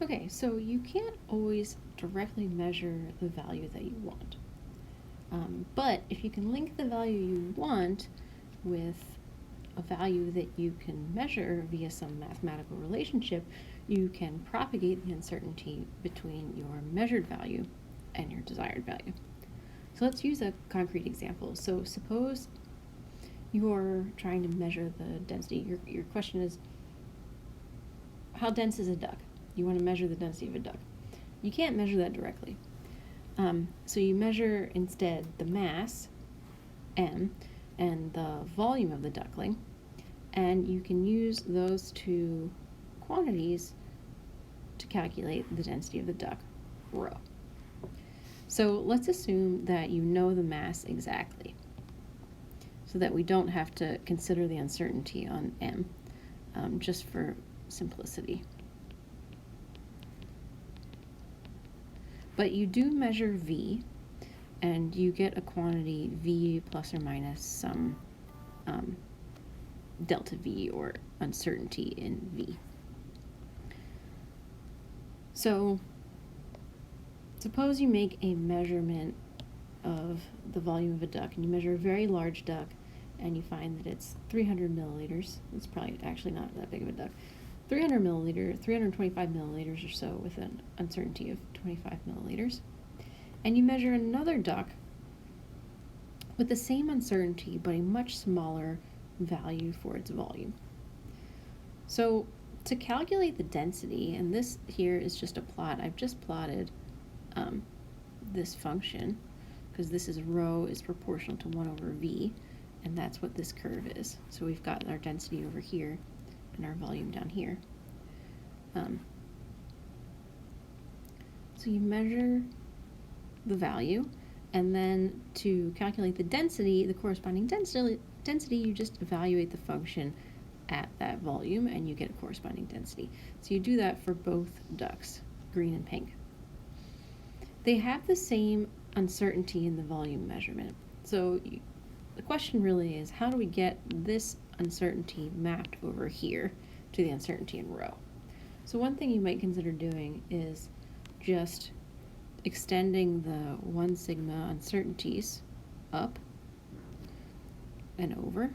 Okay, so you can't always directly measure the value that you want. But if you can link the value you want with a value that you can measure via some mathematical relationship, you can propagate the uncertainty between your measured value and your desired value. So let's use a concrete example. So suppose you're trying to measure the density. Your question is, how dense is a duck? You want to measure the density of a duck. You can't measure that directly. So you measure instead the mass, m, and the volume of the duckling, and you can use those two quantities to calculate the density of the duck, rho. So let's assume that you know the mass exactly, so that we don't have to consider the uncertainty on m, just for simplicity. But you do measure v, and you get a quantity v plus or minus some delta v, or uncertainty in v. So suppose you make a measurement of the volume of a duck, and you measure a very large duck, and you find that it's 300 milliliters. It's probably actually not that big of a duck. 300 milliliters, 325 milliliters or so, with an uncertainty of 25 milliliters. And you measure another duck with the same uncertainty, but a much smaller value for its volume. So to calculate the density, and this here is just a plot, I've just plotted this function, because this is rho is proportional to 1 over v, and that's what this curve is. So we've got our density over here and our volume down here. So you measure the value, and then to calculate the density, the corresponding density, you just evaluate the function at that volume, and you get a corresponding density. So you do that for both ducks, green and pink. They have the same uncertainty in the volume measurement. So the question really is, how do we get this uncertainty mapped over here to the uncertainty in rho? So one thing you might consider doing is just extending the 1 sigma uncertainties up and over.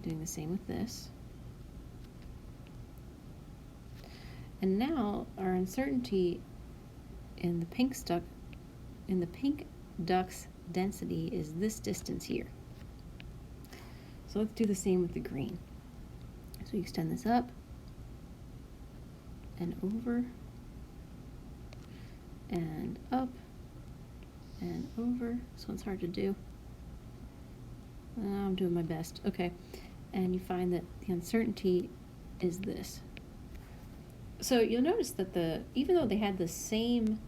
Doing the same with this. And now our uncertainty in the pink duck's density is this distance here. So let's do the same with the green. So you extend this up and over and up and over. This one's hard to do. I'm doing my best. Okay. And you find that the uncertainty is this. So you'll notice that even though they had the same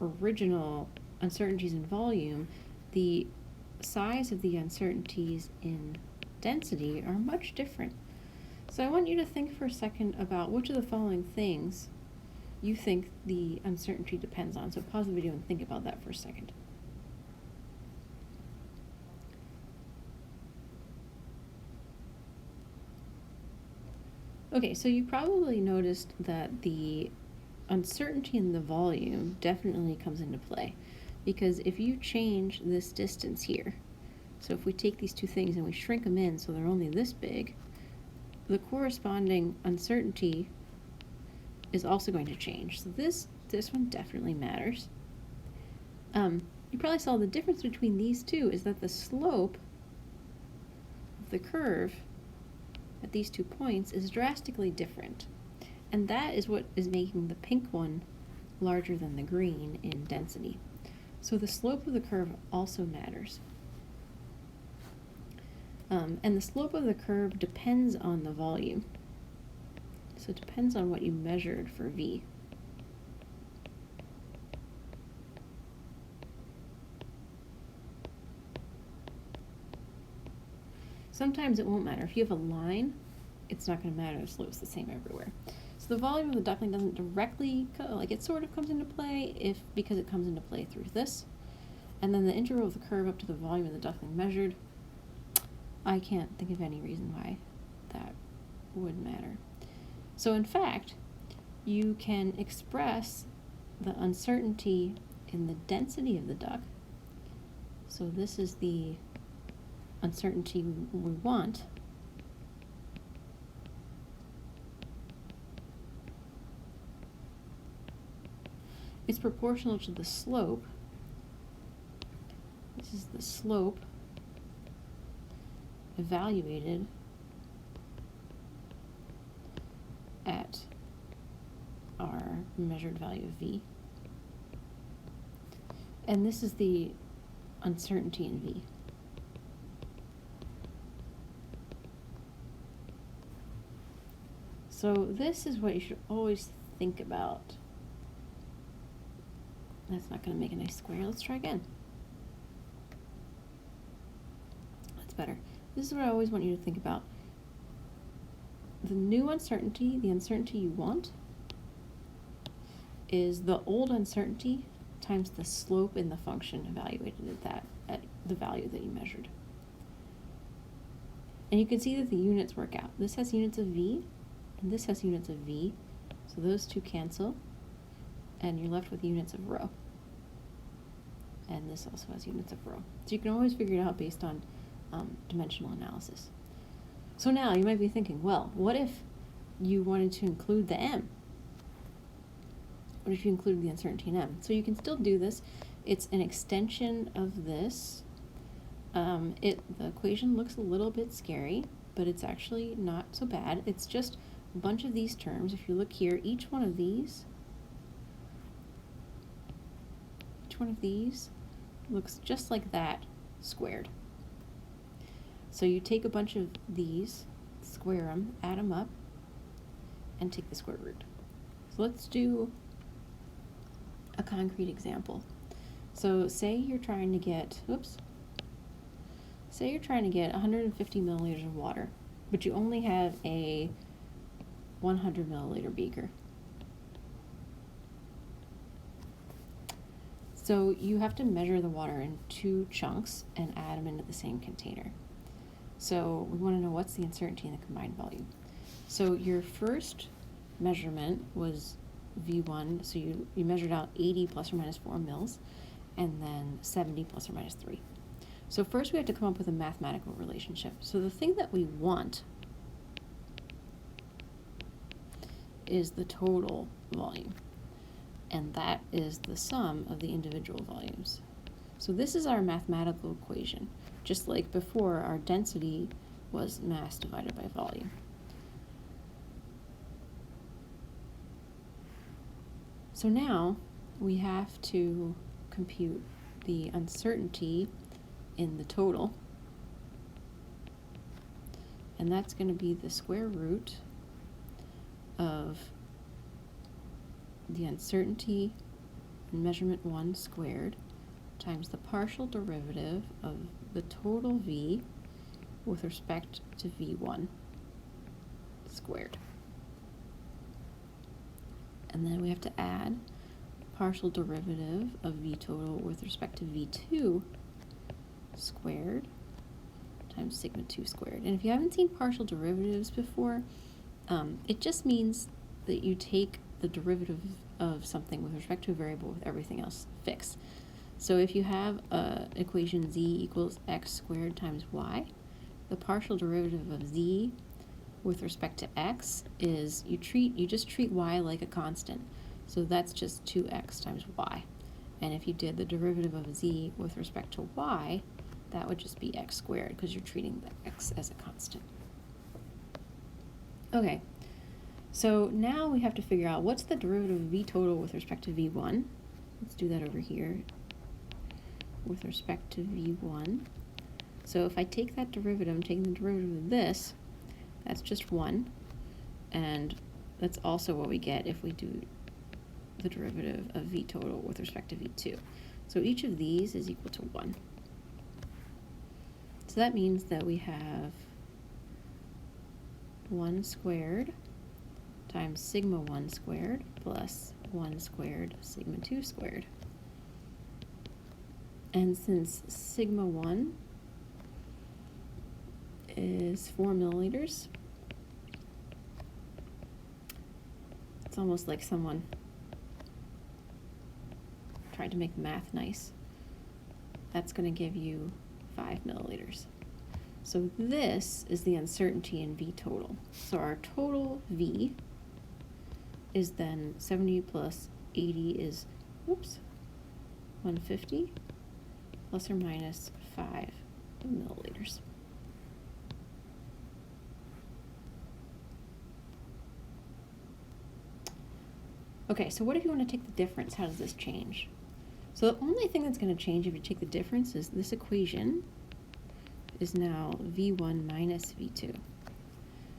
original uncertainties in volume, the size of the uncertainties in density are much different. So I want you to think for a second about which of the following things you think the uncertainty depends on. So pause the video and think about that for a second. Okay, so you probably noticed that the uncertainty in the volume definitely comes into play, because if you change this distance here, so if we take these two things and we shrink them in so they're only this big, the corresponding uncertainty is also going to change. So this one definitely matters. You probably saw the difference between these two is that the slope of the curve at these 2 points is drastically different. And that is what is making the pink one larger than the green in density. So the slope of the curve also matters. And the slope of the curve depends on the volume. So it depends on what you measured for v. Sometimes it won't matter. If you have a line, it's not going to matter. The slope's the same everywhere. So the volume of the duckling doesn't directly, it sort of comes into play because it comes into play through this. And then the integral of the curve up to the volume of the duckling measured, I can't think of any reason why that would matter. So in fact, you can express the uncertainty in the density of the duct. So this is the uncertainty we want. It's proportional to the slope. This is the slope evaluated at our measured value of V. And this is the uncertainty in V. So this is what you should always think about. That's not going to make a nice square. Let's try again. That's better. This is what I always want you to think about. The new uncertainty, the uncertainty you want, is the old uncertainty times the slope in the function evaluated at the value that you measured. And you can see that the units work out. This has units of V, and this has units of V, so those two cancel, and you're left with units of rho. And this also has units of rho. So you can always figure it out based on dimensional analysis. So now you might be thinking, well, what if you wanted to include the m? What if you included the uncertainty in m? So you can still do this. It's an extension of this. The equation looks a little bit scary, but it's actually not so bad. It's just a bunch of these terms. If you look here, each one of these looks just like that squared. So you take a bunch of these, square them, add them up, and take the square root. So let's do a concrete example. So say you're trying to get, say you're trying to get 150 milliliters of water, but you only have a 100 milliliter beaker. So you have to measure the water in 2 chunks and add them into the same container. So we want to know what's the uncertainty in the combined volume. So your first measurement was V1, so you measured out 80 plus or minus 4 mils, and then 70 plus or minus 3. So first we have to come up with a mathematical relationship. So the thing that we want is the total volume, and that is the sum of the individual volumes. So this is our mathematical equation. Just like before, our density was mass divided by volume. So now we have to compute the uncertainty in the total, and that's going to be the square root of the uncertainty in measurement 1 squared times the partial derivative of the total V with respect to V1 squared. And then we have to add the partial derivative of V total with respect to V2 squared times sigma 2 squared. And if you haven't seen partial derivatives before, it just means that you take the derivative of something with respect to a variable with everything else fixed. So if you have equation z equals x squared times y, the partial derivative of z with respect to x is you just treat y like a constant. So that's just 2x times y. And if you did the derivative of z with respect to y, that would just be x squared because you're treating the x as a constant. Okay, so now we have to figure out what's the derivative of v total with respect to v1. Let's do that over here with respect to v1. So if I take that derivative, I'm taking the derivative of this, that's just 1, and that's also what we get if we do the derivative of v total with respect to v2. So each of these is equal to 1. So that means that we have 1 squared times sigma 1 squared plus 1 squared sigma 2 squared. And since sigma 1 is 4 milliliters, It's almost like someone tried to make the math nice. That's going to give you 5 milliliters. So this is the uncertainty in V total. So our total V is then 70 plus 80 is, 150 plus or minus 5 milliliters. Okay, so what if you want to take the difference? How does this change? So the only thing that's going to change if you take the difference is this equation is now V1 minus V2.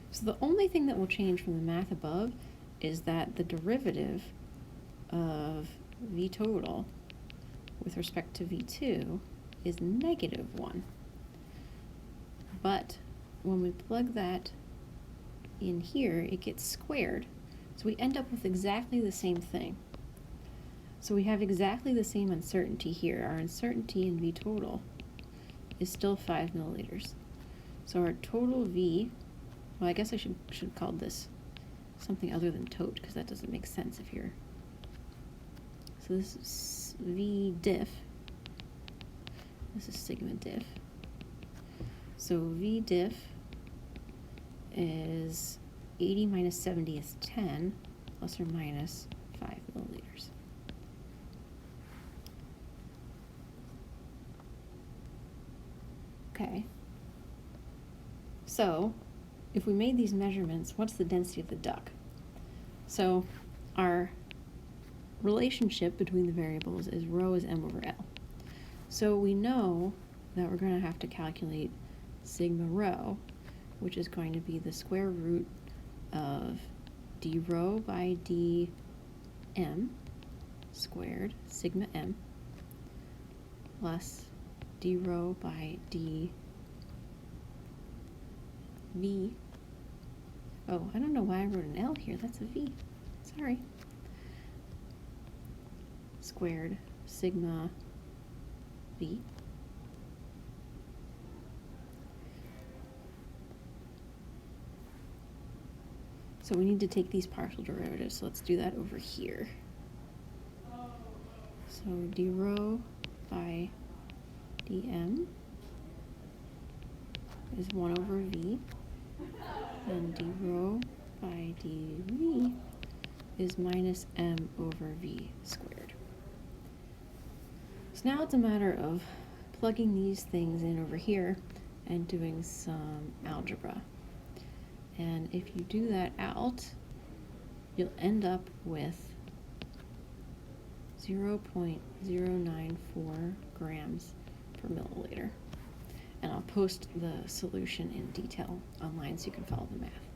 So the only thing that will change from the math above is that the derivative of V total with respect to V2 is -1. But when we plug that in here, it gets squared. So we end up with exactly the same thing. So we have exactly the same uncertainty here. Our uncertainty in V total is still 5 milliliters. So our total V, well, I guess I should call this something other than tote, because that doesn't make sense if you're, so this is V diff, this is sigma diff. So V diff is 80 minus 70 is 10, plus or minus 5 milliliters. Okay, so if we made these measurements, what's the density of the duck? So our relationship between the variables is rho is m over L. So we know that we're going to have to calculate sigma rho, which is going to be the square root of d rho by dm squared sigma m plus d rho by d v. Oh, I don't know why I wrote an L here. That's a V. Sorry. Squared sigma v. So we need to take these partial derivatives. So let's do that over here. So d rho by dm is 1 over v, and d rho by dv is minus m over v squared. So now it's a matter of plugging these things in over here and doing some algebra. And if you do that out, you'll end up with 0.094 grams per milliliter. And I'll post the solution in detail online so you can follow the math.